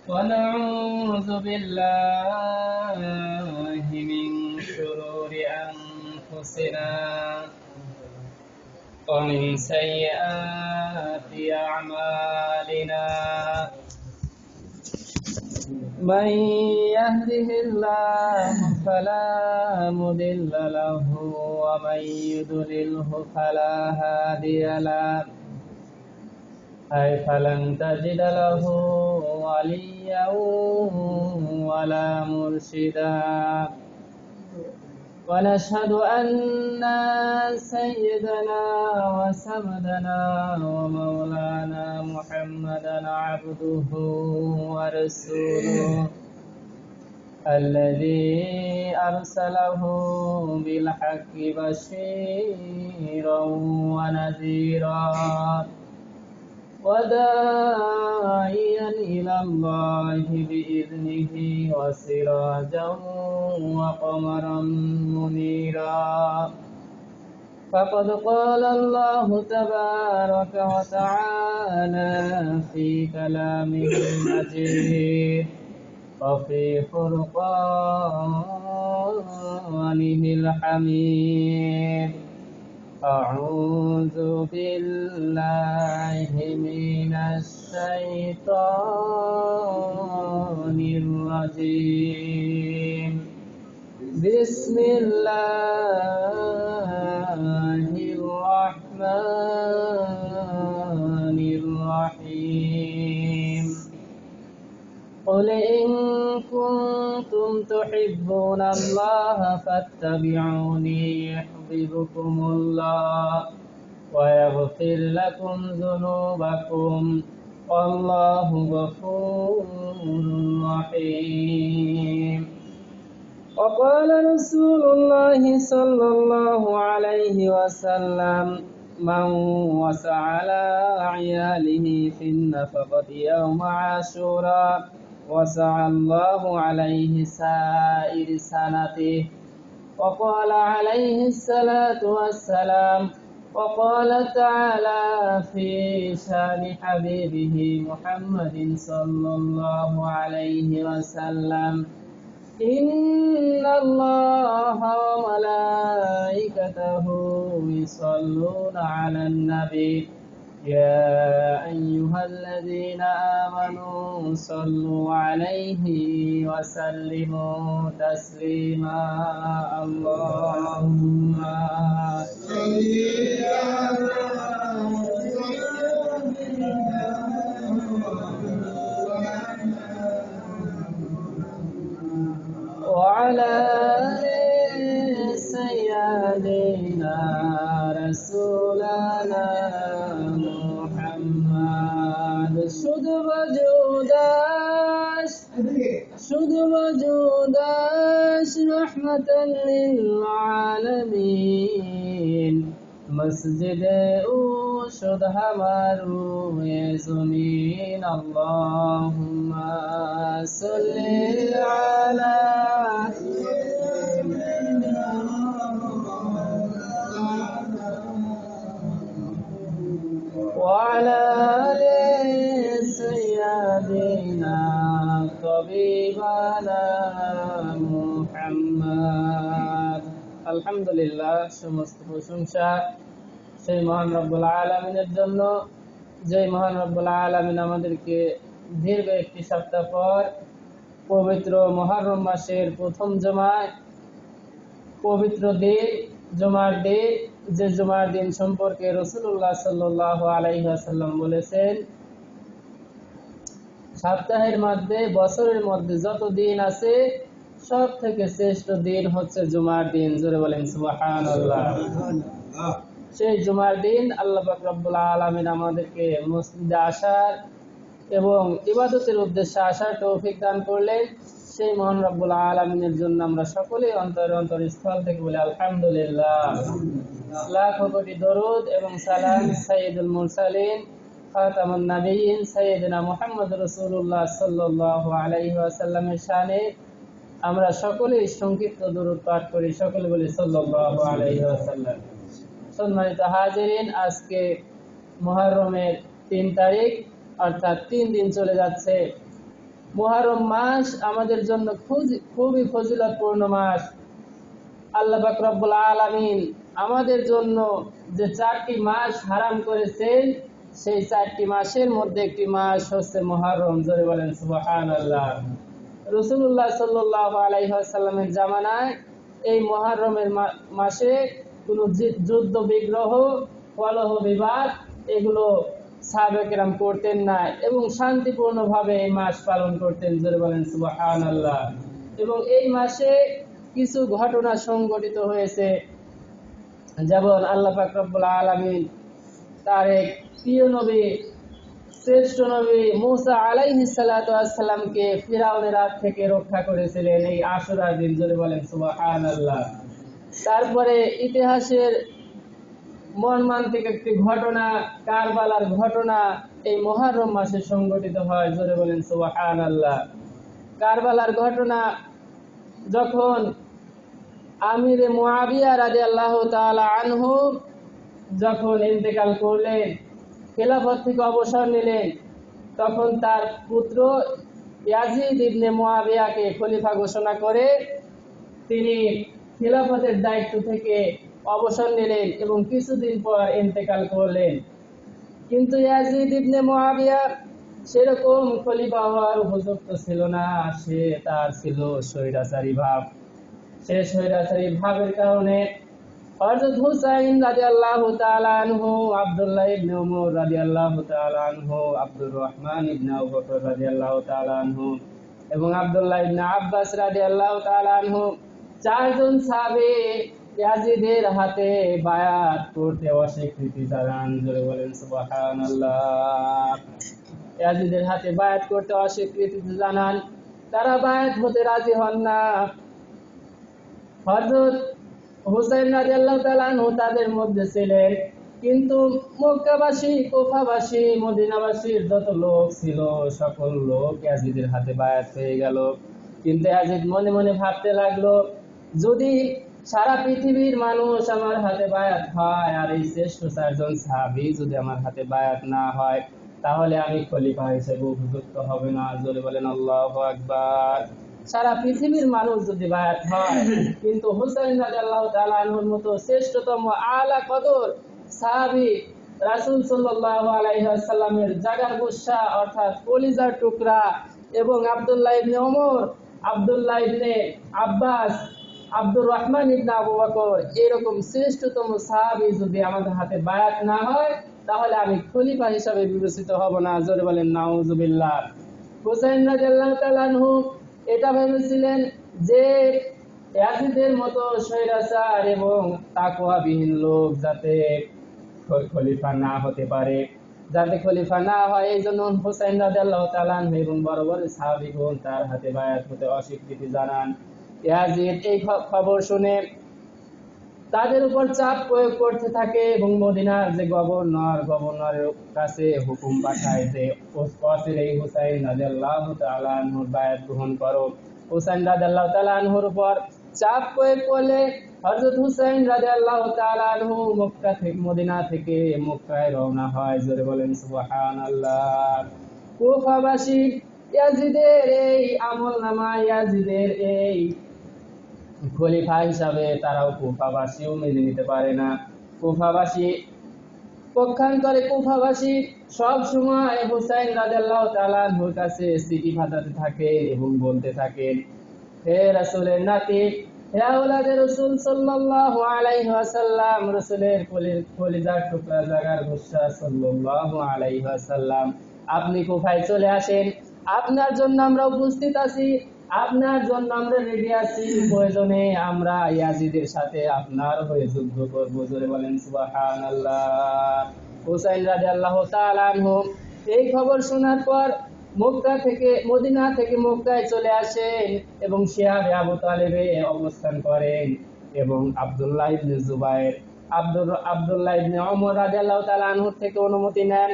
ونعوذ بالله من شرور أنفسنا ومن سيئات أعمالنا من يهده الله فلا مضل له ومن يضلله فلا هادي له فلن تجد له وليا ولا مرشدا ونشهد أن سيدنا وسندنا ومولانا محمدا عبده ورسوله الذي أرسله بالحق بشيرا ونذيرا وداعيا إلى الله بإذنه وسراجا وقمرا منيرا فقد قال الله تبارك وتعالى في كلامه المجيد وفي فرقانه الحميد أعوذ بالله من الشيطان الرجيم بسم الله الرحمن الرحيم قل إن كنتم تحبون الله فاتبعوني يحببكم الله ويغفر لكم ذنوبكم والله غفور رحيم وقال رسول الله صلى الله عليه وسلم من وسع على عياله في النفقة يوم عاشوراء وسع الله عليه سائر سنته وقال عليه الصلاة والسلام وقال تعالى في شان حبيبه محمد صلى الله عليه وسلم إن الله وملائكته يصلون على النبي يا أيها الذين آمنوا صلوا عليه وسلموا تسليما اللهم صل وعلى سيدنا رسولنا محمد شد وجوداش رحمة للعالمين مسجد شد ہمارو زمین اللهم صل على وعلى آل سيدنا طبيبنا محمد আলহামদুলিল্লাহ সমস্ত প্রশংসা সেই মহান রব্বুল আলামিনের জন্য যে মহান রব্বুল আলামিন আমাদেরকে দীর্ঘ একটি সপ্তাহ পর পবিত্র মুহররম মাসের প্রথম জুমায় পবিত্র দিন জুমার দিন যে জুমার দিন সম্পর্কে রাসূলুল্লাহ সাল্লাল্লাহু আলাইহি ওয়াসাল্লাম বলেছেন সপ্তাহের মধ্যে বছরের মধ্যে যত দিন আছে সব থেকে শ্রেষ্ঠ দিন হচ্ছে জুমার দিন জোরে বলেন সুবহানাল্লাহ সেই জুমার দিন আল্লাহ পাক রব্বুল আলামিন আমাদেরকে মসজিদে আসার এবং ইবাদতের উদ্দেশ্যে আসার তৌফিক দান করলেন সেই মহান রব্বুল আলামিনের জন্য আমরা সকলেই অন্তরস্থল থেকে বলি আলহামদুলিল্লাহ লাখ কোটি দরুদ এবং সালাম সাইয়্যিদুল মুরসালিন খাতামুন নবিয়্যিন সাইয়্যিদনা মুহাম্মদ রাসূলুল্লাহ সাল্লাল্লাহু আলাইহি ওয়াসাল্লামের শানে আমরা সকলেই সংক্ষিপ্ত দরুদ পাঠ করি সকলে বলি সাল্লাল্লাহু আলাইহি ওয়াসাল্লাম সম্মানিত হাজিরিন আজকে মুহররমের 3 তারিখ অর্থাৎ 3 দিন চলে যাচ্ছে মুহররম মাস আমাদের জন্য খুবই ফজিলতপূর্ণ মাস। আল্লাহ পাক রব্বুল আলামিন আমাদের জন্য যে 4টি মাস হারাম করেছেন, সেই 4টি মাসের মধ্যে একটি মাস হচ্ছে মুহররম। জোরে বলেন সুবহানাল্লাহ। রাসূলুল্লাহ সাল্লাল্লাহু আলাইহি ওয়াসাল্লামের জামানায় এই মুহররমের মাসে কোনো যুদ্ধ বিগ্রহ, কলহ বিবাদ এগুলো সাহাবায়ে কেরাম করতেন না এবং শান্তিপূর্ণভাবে এই মাস পালন করতেন। জোরে বলেন সুবহানাল্লাহ। এবং এই মাসে কিছু ঘটনা সংঘটিত হয়েছে, যেমন আল্লাহ পাক রব্বুল আলামিন তার এক প্রিয় নবী, শ্রেষ্ঠ নবী মুসা আলাইহিস সালাতু ওয়াস সালামকে ফিরাউনের হাত থেকে রক্ষা করেছিলেন এই আশুরার দিন। জোরে বলেন সুবহানাল্লাহ। তারপরে ইতিহাসের মর্মান্তিক একটি ঘটনা, কারবালার ঘটনা এই মুহররম মাসে সংঘটিত হয়। জোরে বলেন সুবহানাল্লাহ। কারবালার ঘটনা যখন আমিরে মুআবিয়া রাদিয়াল্লাহু তাআলা আনহু যখন ইন্তেকাল করলেন, খেলাফত থেকে অবসর নিলেন, তখন তার পুত্র ইয়াজিদ ইবনে মুআবিয়াকে খলিফা ঘোষণা করে তিনি খেলাফতের দায়িত্ব থেকে অবসর নিলেন এবং কিছুদিন পর ইন্তেকাল করলেন। কিন্তু ইয়াজিদ ইবনে মুআবিয়া সেরকম খলিফা হওয়ার উপযুক্ত ছিল না, তার ছিল স্বৈরাচারী ভাব। সে স্বৈরাচারী ভাবের কারণে হযরত হুসাইন রাদিয়াল্লাহু তাআলা আনহু, আব্দুল্লাহ ইবনে উমর রাদিয়াল্লাহু তাআলা আনহু, আব্দুর রহমান ইবনে আবু বকর রাদিয়াল্লাহু তাআলা আনহু এবং আব্দুল্লাহ ইবনে আব্বাস রাদিয়াল্লাহু তাআলা আনহু, 4 জন সাহাবী ইয়াজিদের হাতে বায়াত করতে অস্বীকৃতি জানান। জোরে বলেন সুবহানাল্লাহ। ইয়াজিদের হাতে বায়াত করতে অস্বীকৃতি জানান, তারা বায়াত হতে রাজি হন না। হযরত হুসাইন রাদিয়াল্লাহু তাআলা আনহু তাদের মধ্যে ছিলেন, কিন্তু মক্কাবাসী, কুফাবাসী, মদিনাবাসীর যত লোক ছিল সকল লোক ইয়াজিদের হাতে বায়াত হয়ে গেল। কিন্তু ইয়াজিদ মনে মনে ভাবতে লাগলো, যদি সারা পৃথিবীর মানুষ আমার হাতে বায়াত হয় আর এই শ্রেষ্ঠ 4 জন সাহাবী যদি আমার হাতে বায়াত না হয়, তাহলে আমি খলিফা হিসেবে উপযুক্ত হবে না। জোরে বলেন আল্লাহু আকবার। সারা পৃথিবীর মানুষ যদি বায়াত হয়, কিন্তু হুসাইন রাদিয়াল্লাহু তাআলা আনহুর মতো শ্রেষ্ঠতম আলা কদর সাহাবী, রাসূল সাল্লাল্লাহু আলাইহি ওয়াসাল্লামের জাগার গোশা অর্থাৎ কলিজার টুকরা, এবং আব্দুল্লাহ ইবনে ওমর, আব্দুল্লাহ ইবনে আব্বাস, আব্দুর রহমান ইবনে আবু বকর, এরকম শ্রেষ্ঠতম সাহাবী যদি আমাদের হাতে বায়াত না হয়, তাহলে আমি খলিফা হিসেবে বিবেচিত হব না। জোরে বলেন নাউজুবিল্লাহ। হুসাইন রাদিয়াল্লাহু তাআলা আনহু এটা ভেবেছিলেন যে ইয়াজিদের মতো স্বৈরাচার এবং তাকওয়াবিহীন লোক যাতে খলিফা না হতে পারে, যাতে খলিফা না হয়, এই জন্য হুসাইন রাদিয়াল্লাহু তাআলা আনহু এবং বড় বড় সাহাবীগণ তার হাতে বায়াত হতে অস্বীকৃতি জানান। ইয়াজিদ এই খবর শুনে তাদের উপর চাপ প্রয়োগ করতে থাকে এবং মদিনার যে গভর্নরের কাছে হুকুম পাঠায় যে অচিরেই হুসাইন রাদিয়াল্লাহু তাআলা আনহুর বায়াত গ্রহণ করো। হুসাইন রাদিয়াল্লাহু তাআলা আনহুর উপর চাপ প্রয়োগ করলে হযরত হুসাইন রাদিয়াল্লাহু তাআলা আনহু মদিনা থেকে মক্কায় রওনা হয়। জোরে বলেন সুবহানাল্লাহ। কুফাবাসী ইয়াজিদের এই আমলনামা, ইয়াজিদের এই খলিফা হিসাবে তারাও কুফাবাসীও মেনে নিতে পারে না। কুফাবাসী পক্ষান্তরে কুফাবাসী সব সময় হুসাইন রাদিয়াল্লাহু তাআলা আনহুর কাছে চিঠি পাঠাতে থাকেন এবং বলতে থাকেন, হে রাসূলের নাতি, হে আওলাদে রাসূল সাল্লাল্লাহু আলাইহি ওয়াসাল্লাম, রাসূলের কলিজার টুকরা জাগার গোশা সাল্লাল্লাহু আলাইহি ওয়াসাল্লাম, আপনি কুফায় চলে আসেন, আপনার জন্য আমরা উপস্থিত আছি, আপনার জন্য আমরা রেডি আছি, প্রয়োজনে আমরা ইয়াজিদের সাথে আপনার হয়ে যুদ্ধ করব। জোরে বলেন সুবহানাল্লাহ। হুসাইন রাদিয়াল্লাহু তাআলা আনহু এই খবর শোনার পর মদিনা থেকে মক্কায় চলে আসেন এবং শিয়াবে আবু তালেবে অবস্থান করেন এবং আব্দুল্লাহ ইবনে জুবায়ের, আব্দুল্লাহ ইবনে ওমর রাদিয়াল্লাহু তাআলা আনহুর থেকে অনুমতি নেন।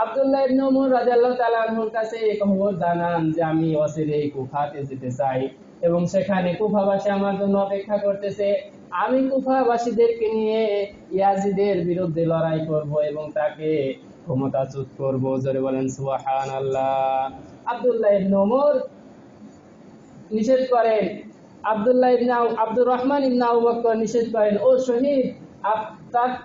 আব্দুল্লাহ ইবনে ওমর রাদিয়াল্লাহু তাআলা আনহুর কাছে এই খবর জানান যে আমি অচিরেই কুফাতে যেতে চাই এবং সেখানে কুফাবাসী আমার জন্য অপেক্ষা করতেছে। আমি কুফাবাসীদেরকে নিয়ে ইয়াজিদের বিরুদ্ধে লড়াই করব এবং তাকে ক্ষমতাচ্যুত করব। জোরে বলেন সুবহানাল্লাহ। আব্দুল্লাহ ইবনে ওমর নিষেধ করেন, আব্দুর রহমান ইবনে আবু বকর নিষেধ করেন, ও শহীদ।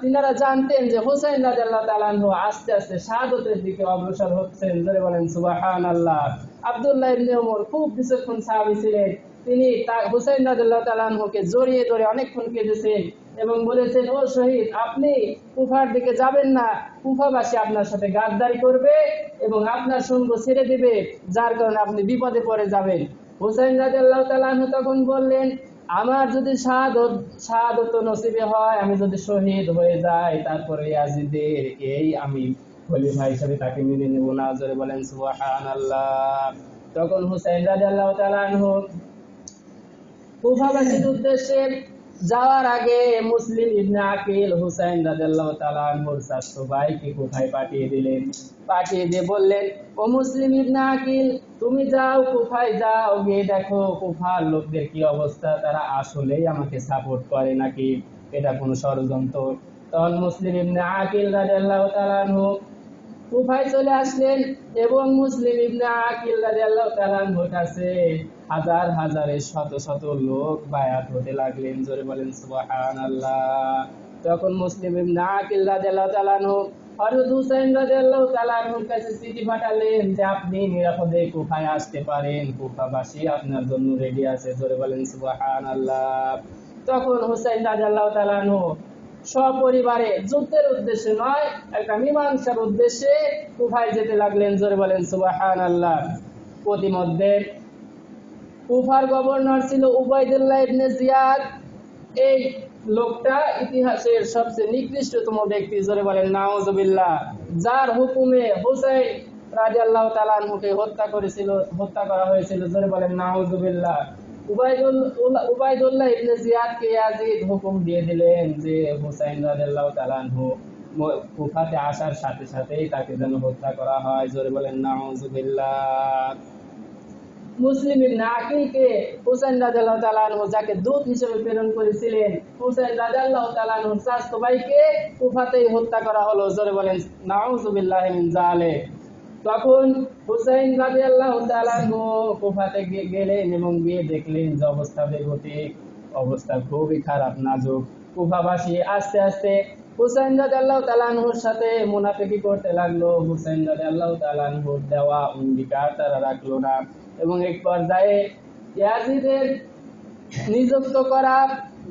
তিনারা জানতেন যে হুসাইন রাদিয়াল্লাহু তাআলা আনহু আস্তে আস্তে শাহাদাতের দিকে অগ্রসর হচ্ছেন। জোরে বলেন সুবহানাল্লাহ। আব্দুল্লাহ ইবনে ওমর খুব বিচক্ষণ সাহাবী ছিলেন। তিনি হুসাইন রাদিয়াল্লাহু তাআলা আনহুকে জড়িয়ে ধরে অনেকক্ষণ কেঁদেছেন এবং বলেছেন, ও শহীদ, আপনি কুফার দিকে যাবেন না। কুফাবাসী আপনার সাথে গাদ্দারি করবে এবং আপনার সঙ্গ ছেড়ে দিবে, যার কারণে আপনি বিপদে পড়ে যাবেন। হুসাইন রাদিয়াল্লাহু তাআলা আনহু তখন বললেন, আমার যদি শাহাদত নসিবে হয়, আমি যদি শহীদ হয়ে যাই, তারপরে ইয়াজিদের এই আমি খলিফা হিসেবে তাকে মেনে নেব না। জোরে বলেন সুবহানাল্লাহ। তখন হুসাইন রাদিয়াল্লাহু তাআলা আনহু কুফাবাসীর উদ্দেশ্যে যাওয়ার আগে মুসলিম ইবনে আকিল হুসাইন রাদিয়াল্লাহু তাআলা আনহুর চাচাতো ভাইকে কুফায় পাঠিয়ে দিলেন। পাঠিয়ে দিয়ে বললেন, ও মুসলিম ইবনে আকিল, তুমি যাও, কুফায় যাও, গিয়ে দেখো কুফার লোকদের কি অবস্থা, তারা আসলেই আমাকে সাপোর্ট করে নাকি এটা কোনো ষড়যন্ত্র। তখন মুসলিম ইবনে আকিল রাদিয়াল্লাহু তাআলা আনহু কুফায় চলে আসলেন এবং মুসলিম ইবনে আকিল রাদিয়াল্লাহু তাআলা আনহুর কাছে হাজার হাজারে শত শত লোক বায়াত হতে লাগলেন। জোরে বলেন সুবহানাল্লাহ। তখন মুসলিম ইবনে আকিল রাদিয়াল্লাহু তাআলা আনহু হযরত হুসাইন রাদিয়াল্লাহু তাআলা আনহুর কাছে চিঠি পাঠালেন যে আপনি নিরাপদে কুফায় আসতে পারেন, কুফাবাসী আপনার জন্য রেডি আছে। জোরে বলেন সুবহানাল্লাহ। তখন হুসাইন রাদিয়াল্লাহু তাআলা আনহু সপরিবারে যুদ্ধের উদ্দেশ্যে নয়, একটা মীমাংসার উদ্দেশ্যে কুফায় যেতে লাগলেন। জোরে বলেন সুবহানাল্লাহ। প্রতিমধ্যে কুফার গভর্নর ছিল উবাইদুল্লাহ ইবনে জিয়াদ। এই লোকটা ইতিহাসের সবচেয়ে নিকৃষ্টতম ব্যক্তি। জোরে বলেন নাউজুবিল্লাহ। যার হুকুমে হুসাইন রাদিয়াল্লাহু তাআলা আনহুকে হত্যা করা হয়েছিল। জোরে বলেন নাউজুবিল্লাহ। উবাইদুল্লাহ ইবনে জিয়াদকে ইয়াজিদ হুকুম দিয়ে দিলেন যে হুসাইন রাদিয়াল্লাহু তাআলা আনহু কুফাতে আসার সাথে সাথেই তাকে যেন হত্যা করা হয়। জোরে বলেন নাউজুবিল্লাহ। মুসলিম ইবনে আকিলকে হুসাইন রাদিয়াল্লাহু তাআলা আনহু যাকে দূত হিসেবে প্রেরণ করেছিলেন, হুসাইন রাদিয়াল্লাহু তাআলা আনহুর চাচাতো ভাইকে কুফাতেই হত্যা করা হলো। জোরে বলেন নাউজুবিল্লাহি মিন যালিক। তখন হুসাইন রাদিয়াল্লাহু তাআলা আনহু কুফাতে গেলেন এবং গিয়ে দেখলেন যে অবস্থা বেগতিক, অবস্থা খুবই খারাপ, নাজুক। কুফাবাসী আস্তে আস্তে হুসাইন রাদিয়াল্লাহু তাআলা আনহুর সাথে মুনাফিকি করতে লাগলো। হুসাইন রাদিয়াল্লাহু তাআলা আনহুর দেওয়া অঙ্গীকার তারা রাখলো না এবং এক পর্যায়ে ইয়াজিদের নিযুক্ত করা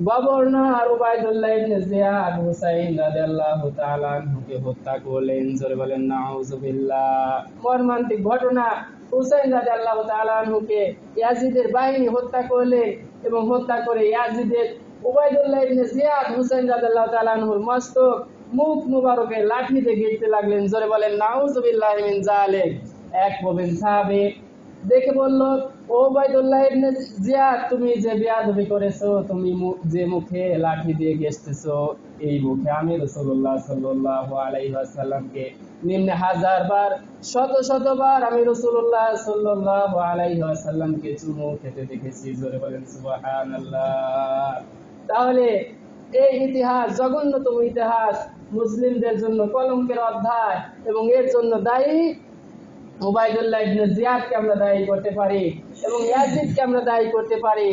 গভর্নর উবাইদুল্লাহ ইবনে জিয়াদ হুসাইন রাদিয়াল্লাহু তাআলা আনহুকে হত্যা করলেন। জোরে বলেন নাউজুবিল্লাহ। মর্মান্তিক ঘটনা, হুসাইন রাদিয়াল্লাহু তাআলা আনহুকে ইয়াজিদের বাহিনী হত্যা করলেন এবং হত্যা করে ইয়াজিদের উবাইদুল্লাহ ইবনে জিয়াদ হুসাইন রাদিয়াল্লাহু তাআলা আনহুর মস্তক মুখ মুবারকে লাঠি দিয়ে গিরতে লাগলেন। জোরে বলেন নাউজুবিল্লাহি মিন যালিক। এক প্রবীণ সাহাবী দেখে বলল, ও উবাইদুল্লাহ ইবনে জিয়াদ, তুমি যে বেয়াদবি করেছো, তুমি যে মুখে লাঠি দিয়ে গেছতেছো, এই মুখে আমি রাসূলুল্লাহ সাল্লাল্লাহু আলাইহি ওয়াসাল্লামকে নিম্নে হাজার বার শত শতবার আমি রাসূলুল্লাহ সাল্লাল্লাহু আলাইহি ওয়াসাল্লামকে চুমু খেতে দেখেছি। জোরে বলেন সুবহানাল্লাহ। তাহলে এই ইতিহাস জঘন্যতম ইতিহাস, মুসলিমদের জন্য কলঙ্কের অধ্যায় এবং এর জন্য দায়ী উবাইদুল্লাহ ইবনে জিয়াদকে আমরা দায়ী করতে পারি এবং ইয়াজিদকে আমরা দায়ী করতে পারি।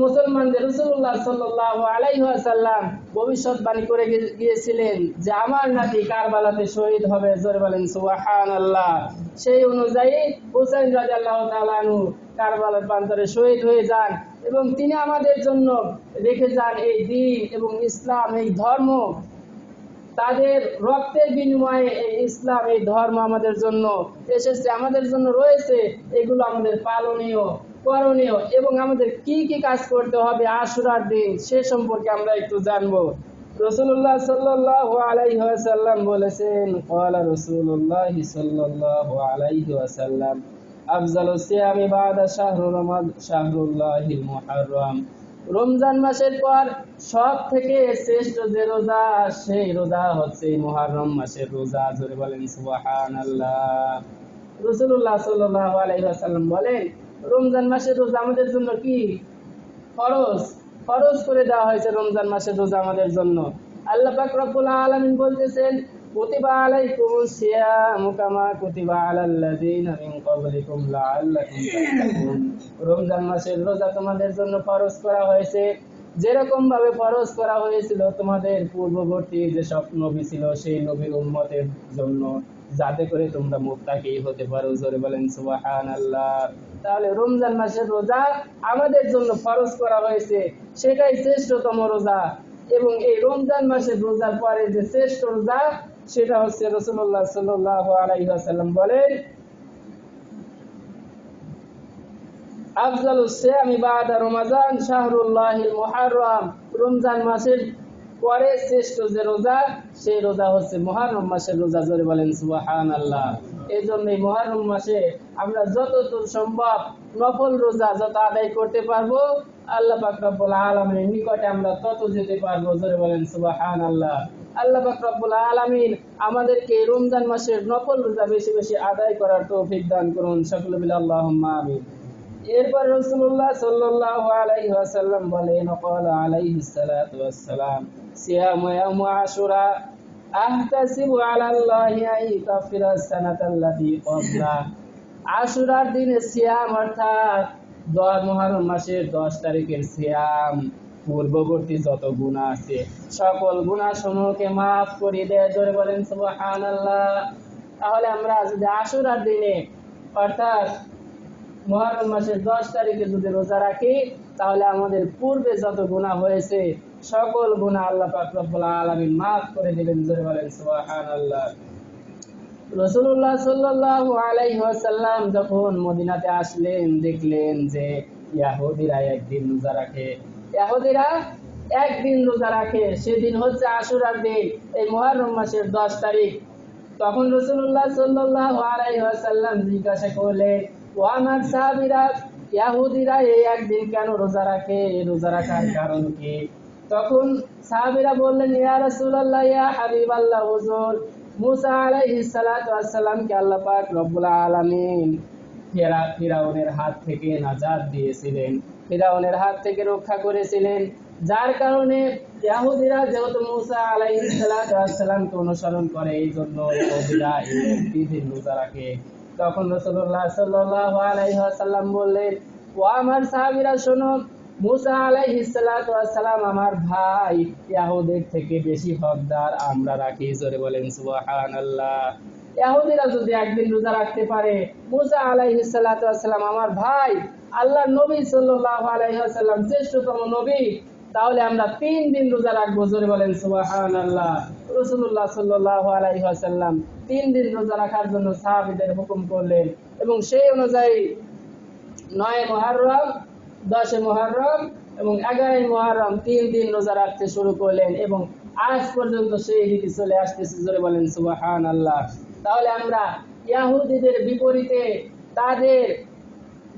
মুসলমানদের রাসূলুল্লাহ সাল্লাল্লাহু আলাইহি ওয়াসাল্লাম ভবিষ্যৎবাণী করে গিয়েছিলেন যে আমার নাতি কারবালাতে শহীদ হবে। জোরে বলেন সুবহানাল্লাহ। সেই অনুযায়ী হুসাইন রাদিয়াল্লাহু তাআলা আনহু কারবালার প্রান্তরে শহীদ হয়ে যান এবং তিনি আমাদের জন্য রেখে যান এই দ্বীন এবং ইসলাম, এই ধর্ম। তাদের রক্তের বিনিময়ে এই ইসলাম, এই ধর্ম আমাদের জন্য এসেছে, আমাদের জন্য রয়েছে। এগুলো আমাদের পালনীয়, করণীয় এবং আমাদের কি কি কাজ করতে হবে আশুরার দিন সে সম্পর্কে আমরা একটু জানবো। রাসূলুল্লাহ সাল্লাল্লাহু আলাইহি ওয়াসাল্লাম বলেছেন, ক্বালা রাসূলুল্লাহ সাল্লাল্লাহু আলাইহি ওয়াসাল্লাম, আফজালুস সিয়ামি বাদা শাহরুল্লাহিল মুহাররম। রমজান মাসের পর সব থেকে শ্রেষ্ঠ যে রোজা, সেই রোজা হচ্ছে মুহররম মাসের রোজা। জোরে বলেন সুবহানাল্লাহ। রাসূলুল্লাহ সাল্লাল্লাহু আলাইহি ওয়াসাল্লাম বলেন, রমজান মাসের রোজা আমাদের জন্য কি ফরজ করে দেওয়া হয়েছে। রমজান মাসের রোজা আমাদের জন্য আল্লাহ পাক রব্বুল আলামিন বলতেছেন, কুতিবা আলাইকুমুস সিয়ামু কামা কুতিবা আলাল লাযিনা মিন ক্বাবলিকুম লাআল্লাকুম তাত্তাকুন। রমজান মাসের রোজা তোমাদের জন্য ফরজ করা হয়েছে যেরকম ভাবে ফরজ করা হয়েছিল তোমাদের পূর্ববর্তী যেসব নবী ছিল সেই নবীর উম্মতের জন্য, যাতে করে তোমরা মুত্তাকি হতে পারো। জোরে বলেন সুবহানাল্লাহ। তাহলে রমজান মাসের রোজা আমাদের জন্য ফরজ করা হয়েছে, সেটাই শ্রেষ্ঠতম রোজা। এবং এই রমজান মাসের রোজার পরে যে শ্রেষ্ঠ রোজা সেটা হচ্ছে রাসূলুল্লাহ সাল্লাল্লাহু আলাইহি ওয়াসাল্লাম বলেন, আফজালুস সিয়ামি বাদা রমাদান শাহরুল্লাহিল মুহাররম। রমজান মাসের পরে শ্রেষ্ঠ যে রোজা সেই রোজা হচ্ছে মুহররম মাসের রোজা। জোরে বলেন সুবহানাল্লাহ। এই জন্য এই মুহররম মাসে আমরা যতদূর সম্ভব নফল রোজা যত আদায় করতে পারবো আল্লাহ পাক রব্বুল আলামিনের নিকটে আমরা তত যেতে পারবো। জোরে বলেন সুবহানাল্লাহ। আল্লাহ পাক রব্বুল আলামিন আমাদেরকে রমজান মাসের নফল রোজা বেশি বেশি আদায় করার তৌফিক দান করুন। সকলে মিলে আল্লাহুম্মা আমিন। এরপর রাসূলুল্লাহ সাল্লাল্লাহু আলাইহি ওয়াসাল্লাম বলেন, ক্বালা আলাইহিস সালাতু ওয়াস সালাম, সিয়ামু ইয়াউম আশুরা আহতাসিবু আলাল্লাহি আন ইউকাফিরা সানাতাল্লাতী ক্বাবলা। আশুরার দিনে সিয়াম অর্থাৎ মুহররম মাসের 10 তারিখের সিয়াম পূর্ববর্তী যত গুনাহ আছে সকল গুনাহ সমূহকে maaf করে দেয়। জোরে বলেন সুবহানাল্লাহ। তাহলে আমরা যদি আশুরার দিনে অর্থাৎ মুহররম মাসের 10 তারিখে যদি রোজা রাখি তাহলে আমাদের পূর্বে যত গুনাহ হয়েছে সকল গুনাহ আল্লাহ পাক রব্বুল আলামিন maaf করে দিবেন। জোরে বলেন সুবহানাল্লাহ। রাসূলুল্লাহ সাল্লাল্লাহু আলাইহি ওয়াসাল্লাম যখন মদিনাতে আসলেন দেখলেন যে ইহুদিরা একদিন রোজা রাখে। ইহুদিরা একদিন রোজা রাখে, সেদিন হচ্ছে আশুরার দিন, এই মুহররম মাসের 10 তারিখ। তখন রাসূলুল্লাহ সাল্লাল্লাহু আলাইহি ওয়াসাল্লাম জিজ্ঞাসা করলেন, ও আমার সাহাবীরা, ইহুদিরা এই একদিন কেন রোজা রাখে? রোজা রাখার কারণ কি? তখন সাহাবীরা বললেন, ইয়া রাসূলুল্লাহ, ইয়া হাবিবাল্লাহ, হুজুর, মুসা আলাইহিস সালাতু ওয়াস সালামকে আল্লাহ পাক রব্বুল আলামিন ফিরাউনের হাত থেকে নাজাত দিয়েছিলেন, ফিরাউনের হাত থেকে রক্ষা করেছিলেন, যার কারণে ইহুদিরা যেহেতু মুসা আলাইহিস সালাতু ওয়াস সালামকে অনুসরণ করে এই জন্য ইহুদিরা এই দিন রোজা রাখে। তখন রাসূলুল্লাহ সাল্লাল্লাহু আলাইহি ওয়াসাল্লাম বললেন, ও আমার সাহাবীরা শোনো, মুসা আলাইহিস সালাতু ওয়াস সালাম আমার ভাই, ইহুদের থেকে বেশি হকদার আমরা রাখি। জোরে বলেন সুবহানাল্লাহ। ইহুদিরা যদি একদিন রোজা রাখতে পারে, মুসা আলাইহিস সালাতু ওয়াস সালাম আমার ভাই, আল্লাহর নবী সাল্লাল্লাহু আলাইহি ওয়াসাল্লাম শ্রেষ্ঠতম নবী, তাহলে আমরা 3 দিন রোজা রাখবো। জোরে বলেন সুবহানাল্লাহ। রাসূলুল্লাহ সাল্লাল্লাহু আলাইহি ওয়াসাল্লাম 3 দিন রোজা রাখার জন্য সাহাবীদের হুকুম করলেন এবং সেই অনুযায়ী 9 মুহররম, 10 মুহররম এবং 11 মুহররম 3 দিন রোজা রাখতে শুরু করলেন এবং আজ পর্যন্ত সেই রীতি চলে আসতেছে। জোরে বলেন সুবহানাল্লাহ। তাহলে আমরা ইহুদিদের বিপরীতে, তাদের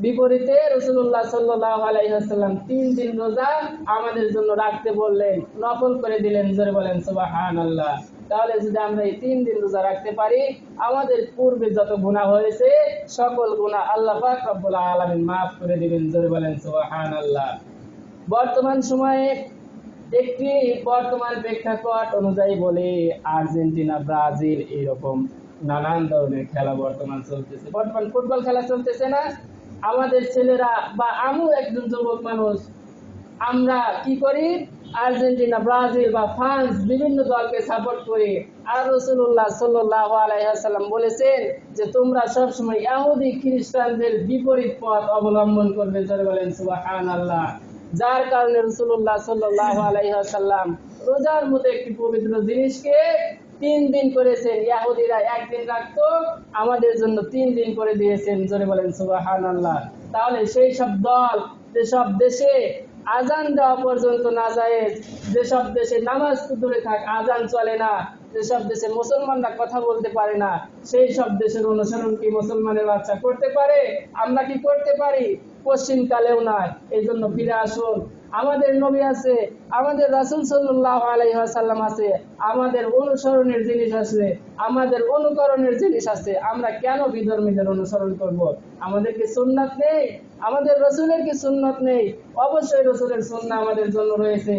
বিপরীতে রাসূলুল্লাহ সাল্লাল্লাহু আলাইহি ওয়াসাল্লাম 3 দিন রোজা আমাদের জন্য রাখতে বললেন, নফল করে দিলেন। জোরে বলেন সুবহানাল্লাহ। তাহলে যদি আমরা এই 3 দিন রোজা রাখতে পারি আমাদের পূর্বে যত গুনাহ হয়েছে সকল গুনাহ আল্লাহ পাক রব্বুল আলামিন maaf করে দিবেন। জোরে বলেন সুবহানাল্লাহ। বর্তমান সময়ে একটি বর্তমান প্রেক্ষাপট অনুযায়ী বলে আর্জেন্টিনা, ব্রাজিল এরকম নানান ধরনের খেলা বর্তমান চলতেছে। বর্তমান ফুটবল খেলা চলতেছে না? আমাদের ছেলেরা বা আমিও একজন যুবক মানুষ, আমরা কি করি? আর্জেন্টিনা, ব্রাজিল বা ফ্রান্স বিভিন্ন দলকে সাপোর্ট করি। আর রাসূলুল্লাহ সাল্লাল্লাহু আলাইহি ওয়াসাল্লাম বলেছেন যে তোমরা সব সময় ইহুদি খ্রিস্টানদের বিপরীত পথ অবলম্বন করবে। জোরে বলেন সুবহানাল্লাহ। যার কারণে রাসূলুল্লাহ সাল্লাল্লাহু আলাইহি ওয়াসাল্লাম রোজার মতো একটি পবিত্র জিনিসকে 3 দিন করেছেন। ইহুদিরা একদিন রাখতো, আমাদের জন্য 3 দিন করে দিয়েছেন। জোরে বলেন সুবহানাল্লাহ। তাহলে সেই সব দল যেসব দেশে আজান দেওয়া পর্যন্ত নাজায়েজ, যেসব দেশে নামাজ তো দূরে থাক আজান চলে না, যেসব দেশে মুসলমানরা কথা বলতে পারে না, সেই সব দেশের অনুসরণ কি মুসলমানের বাচ্চা করতে পারে? আমরা কি করতে পারি? পশ্চিম কালেও নয়। এই জন্য ফিরে আসুন, আমাদের নবী আছে, আমাদের রাসূল সাল্লাল্লাহু আলাইহি ওয়াসাল্লাম আছে, আমাদের অনুসরণের জিনিস আছে, আমাদের অনুকরণের জিনিস আছে। আমরা কেন বিধর্মীদের অনুসরণ করব? আমাদের কি সুন্নাত নেই? আমাদের রাসূলের কি সুন্নাত নেই? অবশ্যই রাসূলের সুন্নাহ আমাদের জন্য রয়েছে,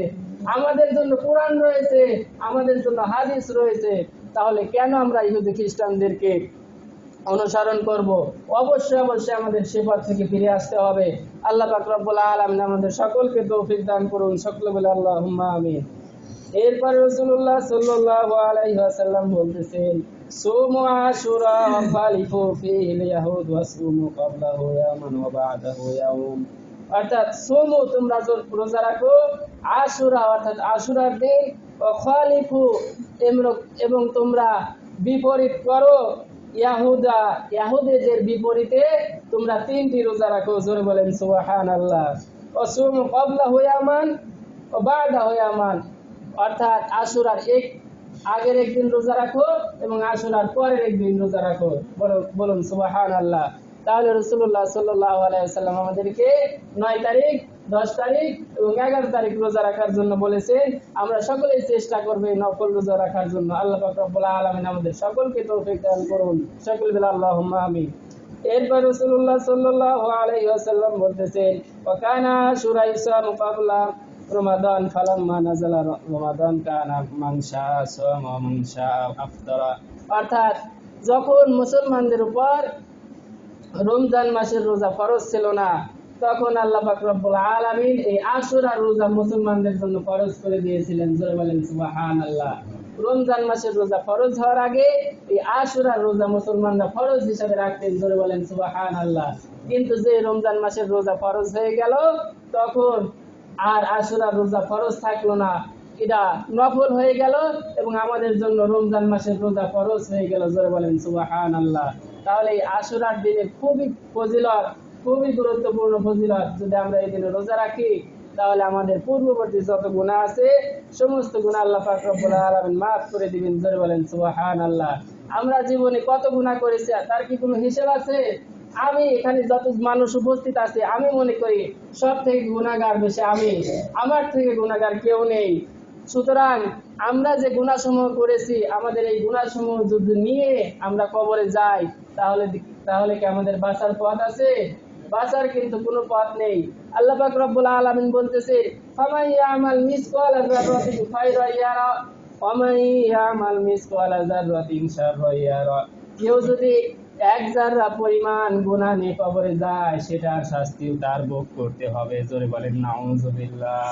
আমাদের জন্য কোরআন রয়েছে, আমাদের জন্য হাদিস রয়েছে। তাহলে কেন আমরা ইহুদি খ্রিস্টানদেরকে অনুসরণ করব? অবশ্যই অবশ্যই আমাদের সে পথ থেকে ফিরে আসতে হবে। আল্লাহ পাক রব্বুল আলামিন আমাদের সকলকে তৌফিক দান করুন। সকলে বলে আল্লাহুম্মা আমিন। এরপর রাসূলুল্লাহ সাল্লাল্লাহু আলাইহি ওয়াসাল্লাম বলতেছেন, সুমু আশুরা ওয়া খালিফু ফীহিল ইয়াহুদ ওয়া সুমু ক্বাবলাহু ইয়াওমান ওয়া বা'দাহু ইয়াওম। অর্থাৎ সুমু তোমরা রোজা রাখো, আশুরা অর্থাৎ আশুরার দিন, ওয়া খালিফু এবং তোমরা বিপরীত করো ইয়াহুদীদের বিপরীতে তোমরা 3টি রোজা রাখো। জোরে বলেন সুবহানাল্লাহ। ওয়া সুমু ক্বাবলাহু ইয়াওমান ওয়া বা'দাহু ইয়াওমান, অর্থাৎ আশুরার আগের একদিন রোজা রাখো এবং আশুরার পরের একদিন রোজা রাখো। বলুন সুবহানাল্লাহ। তাহলে রাসূলুল্লাহ সাল্লাল্লাহু আলাইহি ওয়াসাল্লাম আমাদেরকে 9 তারিখ, 10 তারিখ এবং 11 তারিখ রোজা রাখার জন্য বলেছেন। আমরা সকলেই চেষ্টা করব নফল রোজা রাখার জন্য। আল্লাহ পাক রব্বুল আলামিন আমাদের সকলকে তৌফিক দান করুন। সকলে বলে আল্লাহুম্মা আমিন। এরপর রাসূলুল্লাহ সাল্লাল্লাহু আলাইহি ওয়াসাল্লাম বলতেছেন, ওয়া কানা আশুরা ইসামু ক্বাবলা রমাদান ফালাম্মা নাযালা রমাদান কানা মান শাআ সামা মান শাআ আফতারা। অর্থাৎ যখন মুসলমানদের উপর রমজান মাসের রোজা ফরজ ছিল না, তখন আল্লাহ পাক রব্বুল আলামিন এই আশুরা রোজা মুসলমানদের জন্য ফরজ করে দিয়েছিলেন। জোরে বলেন সুবহানাল্লাহ। রমজান মাসের রোজা ফরজ হওয়ার আগে এই আশুরা রোজা মুসলমানরা ফরজ হিসাবে রাখতেন। জোরে বলেন সুবহানাল্লাহ। কিন্তু যে রমজান মাসের রোজা ফরজ হয়ে গেল, তখন আর আশুরা রোজা ফরজ থাকলো না, এটা নফল হয়ে গেল এবং আমাদের জন্য রমজান মাসের রোজা ফরজ হয়ে গেল। জোরে বলেন সুবহানাল্লাহ। তাহলে এই আশুরার দিনে খুবই ফজিলত, খুবই গুরুত্বপূর্ণ ফজিলত। যদি আমরা এই দিনে রোজা রাখি, তাহলে আমাদের পূর্ববর্তী যত গুনাহ আছে সমস্ত গুনাহ আল্লাহ পাক রব্বুল আলামিন maaf করে দিবেন। জোরে বলেন সুবহানাল্লাহ। আমরা জীবনে কত গুনাহ করেছি তার কি কোনো হিসাব আছে? আমি এখানে যত মানুষ উপস্থিত আছে, আমি মনে করি সব থেকে গুনাহগার বেশি আমি, আমার থেকে গুনাহগার কেউ নেই। সুতরাং আমরা যে গুনাহসমূহ করেছি, আমাদের এই গুনাহসমূহ যদি নিয়ে আমরা কবরে যাই, তাহলে কি আমাদের বাঁচার পথ আছে? বাঁচার কিন্তু কোনো পথ নেই। আল্লাহ পাক রব্বুল আলামিন বলতেছে, ফামান ইয়ামাল মিসকালা যাররাতিন খায়রান ইয়ারা ওয়া মান ইয়ামাল মিসকালা যাররাতিন শাররান ইয়ারা। কেউ যদি 1 যাররা পরিমাণ গুনাহ নিয়ে কবরে যায়, সেটার শাস্তিও তার ভোগ করতে হবে। জোরে বলেন নাউযুবিল্লাহ।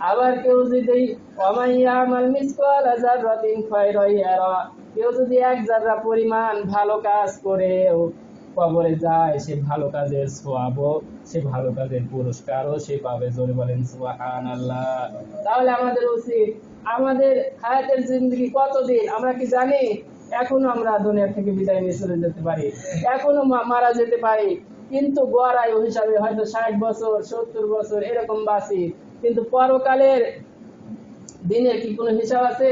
আবার কেউ যদি ওয়া মান ইয়ামাল মিসকালা যাররাতিন খায়রান ইয়ারা, কেউ যদি 1 যাররা পরিমাণ ভালো কাজ করে কবরে যায়, সে ভালো কাজের সওয়াবও, সে ভালো কাজের পুরস্কারও সে পাবে। জোরে বলেন সুবহানাল্লাহ। তাহলে আমাদের উচিত, আমাদের হায়াতের জিন্দেগি কতদিন আমরা কি জানি? এখনো আমরা দুনিয়া থেকে বিদায় নিয়ে চলে যেতে পারি, এখনো মারা যেতে পারি, কিন্তু গড় আয়ু হিসাবে হয়তো 60 বছর 70 বছর এরকম বাঁচি। কিন্তু পরকালের দিনের কি কোনো হিসাব আছে?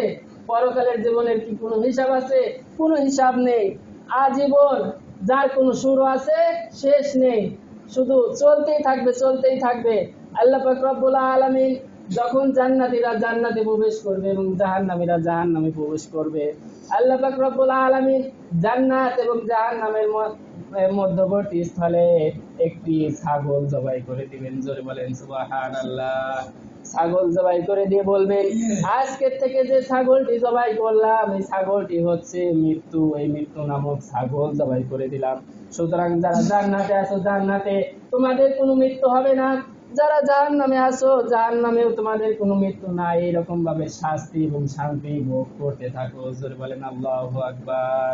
পরকালের জীবনের কি কোনো হিসাব আছে? কোনো হিসাব নেই। আজীবন যার কোনো শুরু আছে, শেষ নেই, শুধু চলতেই থাকবে, চলতেই থাকবে। আল্লাহ পাক রব্বুল আলামিন যখন জান্নাতীরা জান্নাতে প্রবেশ করবে এবং জাহান্নামীরা জাহান্নামে প্রবেশ করবে, আল্লাহ পাক রব্বুল আলামিন জান্নাত এবং জাহান্নামের মধ্যবর্তী স্থলে একটি ছাগল জবাই করে দিবেন। জোরে বলেন সুবহানাল্লাহ। ছাগল জবাই করে দিয়ে বলবেন, আজকের থেকে যে ছাগলটি জবাই করলাম, এই ছাগলটি হচ্ছে মৃত্যু, এই মৃত্যু নামক ছাগল জবাই করে দিলাম। সুতরাং যারা জান্নাতে আছো, জান্নাতে তোমাদের কোনো মৃত্যু হবে না, যারা জাহান্নামে আছো, জাহান্নামেও তোমাদের কোনো মৃত্যু নাই। এরকম ভাবে শাস্তি এবং শান্তি ভোগ করতে থাকো। জোরে বলেন আল্লাহু আকবার।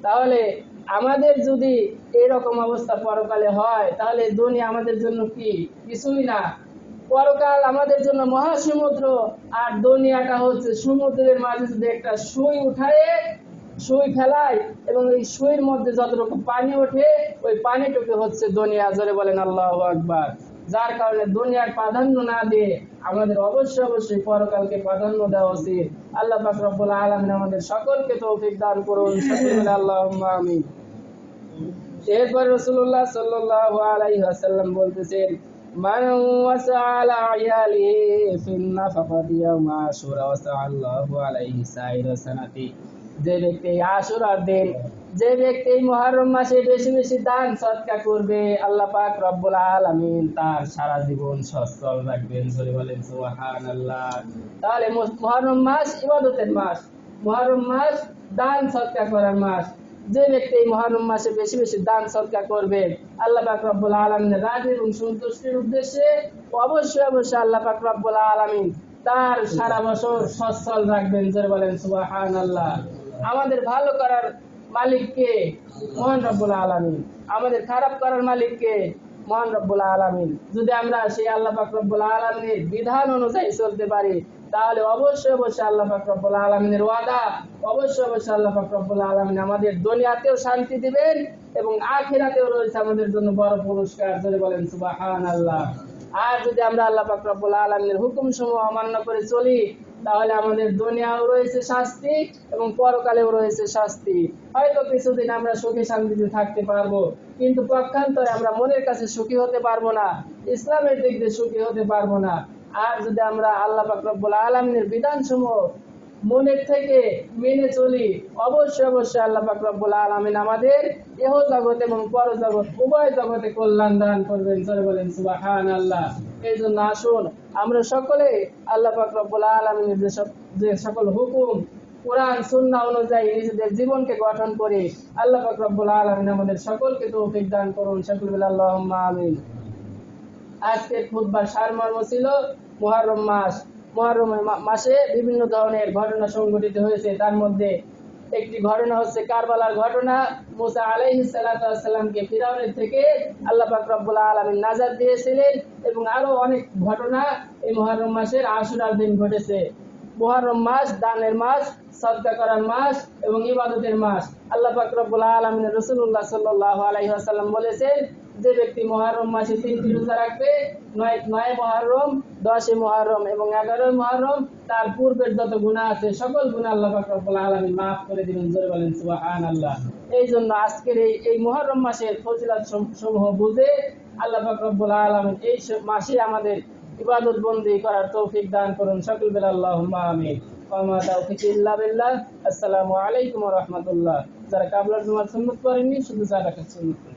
তাহলে আমাদের যদি এরকম অবস্থা পরকালে হয়, তাহলে দুনিয়া আমাদের জন্য কি? কিছুই না। পরকাল আমাদের জন্য মহাসমুদ্র, আর দুনিয়াটা হচ্ছে সমুদ্রের মাঝে যদি একটা সুই উঠায়, সুই ফেলায় এবং এই সুইয়ের মধ্যে যতটুকু পানি ওঠে, ওই পানিটুকু হচ্ছে দুনিয়া। জোরে বলেন আল্লাহু আকবার। যার কারণে দুনিয়ার প্রাধান্য না দিয়ে আমাদের অবশ্যই পরকালকে প্রাধান্য দেওয়া উচিত। আল্লাহ পাক রব্বুল আলামিন আমাদের সকলকে তৌফিক দান করুন। সকলে আল্লাহুম্মা আমিন। এরপর রাসূলুল্লাহ সাল্লাল্লাহু আলাইহি ওয়াসাল্লাম বলতেছেন, মান ওয়াসাআলা আয়ালিহি ফিন নাফাকাতি ইয়াউমা আশুরা ওয়াসাআল্লাহু আলাইহি সাইরা সানাতি। যে ব্যক্তি আশুরার দিন, যে ব্যক্তি মুহররম মাসে বেশি বেশি দান সদকা করবে, আল্লাহ পাক রব্বুল আলামিন তার সারা জীবন সচ্ছল রাখবেন। জোরে বলেন সুবহানাল্লাহ। তাহলে মুহররম মাস ইবাদতের মাস, মুহররম মাস দান সদকা করার মাস। যে ব্যক্তি এই মুহররম মাসে বেশি বেশি দান সদকা করবে, আল্লাহ পাক রব্বুল আলামিনের রাজি এবং সন্তুষ্টির উদ্দেশ্যে অবশ্যই অবশ্যই আল্লাহ পাক রব্বুল আলামিন তার সারা বছর সচ্ছল রাখবেন। জোরে বলেন সুবহানাল্লাহ। আমাদের ভালো করার মালিক কে? মহান রব্বুল আলামিন। আমাদের খারাপ করার মালিক কে? মহান রব্বুল আলামিন। যদি আমরা সেই আল্লাহ পাক রব্বুল আলামিনের বিধান অনুযায়ী চলতে পারি, তাহলে অবশ্যই অবশ্যই আল্লাহ পাক রব্বুল আলামিনের ওয়াদা, অবশ্যই অবশ্যই আল্লাহ পাক রব্বুল আলামিন আমাদের দুনিয়াতেও শান্তি দিবেন এবং আখিরাতেও রয়েছে আমাদের জন্য বড় পুরস্কার। জোরে বলেন সুবহানাল্লাহ। আর যদি আমরা আল্লাহ পাক রব্বুল আলামিনের হুকুমসমূহ অমান্য করে চলি, তাহলে আমাদের দুনিয়াও রয়েছে শাস্তি এবং পরকালেও রয়েছে শাস্তি। হয়তো কিছুদিন আমরা সুখী শান্তিতে থাকতে পারবো, কিন্তু পক্ষান্তরে আমরা মনের কাছে সুখী হতে পারবো না, ইসলামের দিক দিয়ে সুখী হতে পারবো না। আর যদি আমরা আল্লাহ পাক রব্বুল আলামিনের বিধানসমূহ মনের থেকে মেনে চলি, অবশ্যই অবশ্যই আল্লাহ পাক রব্বুল আলামিন আমাদের ইহ জগৎ এবং পরজগৎ উভয় জগতে কল্যাণ দান করবেন। জোরে বলেন সুবহানাল্লাহ। এই জন্য আসুন আমরা সকলে আল্লাহ পাক রব্বুল আলামিনের যে সকল হুকুম কোরআন সুন্নাহ অনুযায়ী নিজেদের জীবনকে গঠন করে আল্লাহ পাক রব্বুল আলামিন আমাদের সকলকে তৌফিক দান করুন। সকলে বলি আল্লাহুম্মা আমিন। আজকের খুতবার সারমর্ম ছিল মুহররম মাস। মুহররম মাসে বিভিন্ন ধরনের ঘটনা সংঘটিত হয়েছে। তার মধ্যে একটি ঘটনা হচ্ছে কারবালার ঘটনা। মুসা আলাইহিস সালাতু ওয়াস সালামকে ফিরাউনের থেকে আল্লাহ পাক রব্বুল আলামিন নাজাত দিয়েছিলেন, এবং আরো অনেক ঘটনা এই মুহররম মাসের আশুরার দিন ঘটেছে। মুহররম মাস দানের মাস, সদকা করার মাস এবং ইবাদতের মাস। আল্লাহ পাক রব্বুল আলামিন রাসূলুল্লাহ সাল্লাল্লাহু আলাইহি ওয়াসাল্লাম বলেছেন, যে ব্যক্তি মুহররম মাসে 3টি রোজা রাখবে, 9 মুহররম, 10 মুহররম এবং 11 মুহররম, তার পূর্বের যত গুনাহ আছে সকল গুনাহ আল্লাহ পাক রব্বুল আলামিন maaf করে দিবেন। জোরে বলেন সুবহানাল্লাহ। এই জন্য আজকের এই মুহররম মাসের ফজিলত সমূহ বুঝে আল্লাহ পাক রব্বুল আলামিন এই মাসে আমাদের ইবাদত বন্দি করার তৌফিক দান করুন। সকল বলি আল্লাহুম্মা আমিন। ওয়া মা তাওফিক ইল্লা বিল্লাহ। আসসালামু আলাইকুম ওয়া রাহমাতুল্লাহ। যারা কাবলার জুমার সুন্নাত করেননি, শুধু যারা সুন্নাত করেন।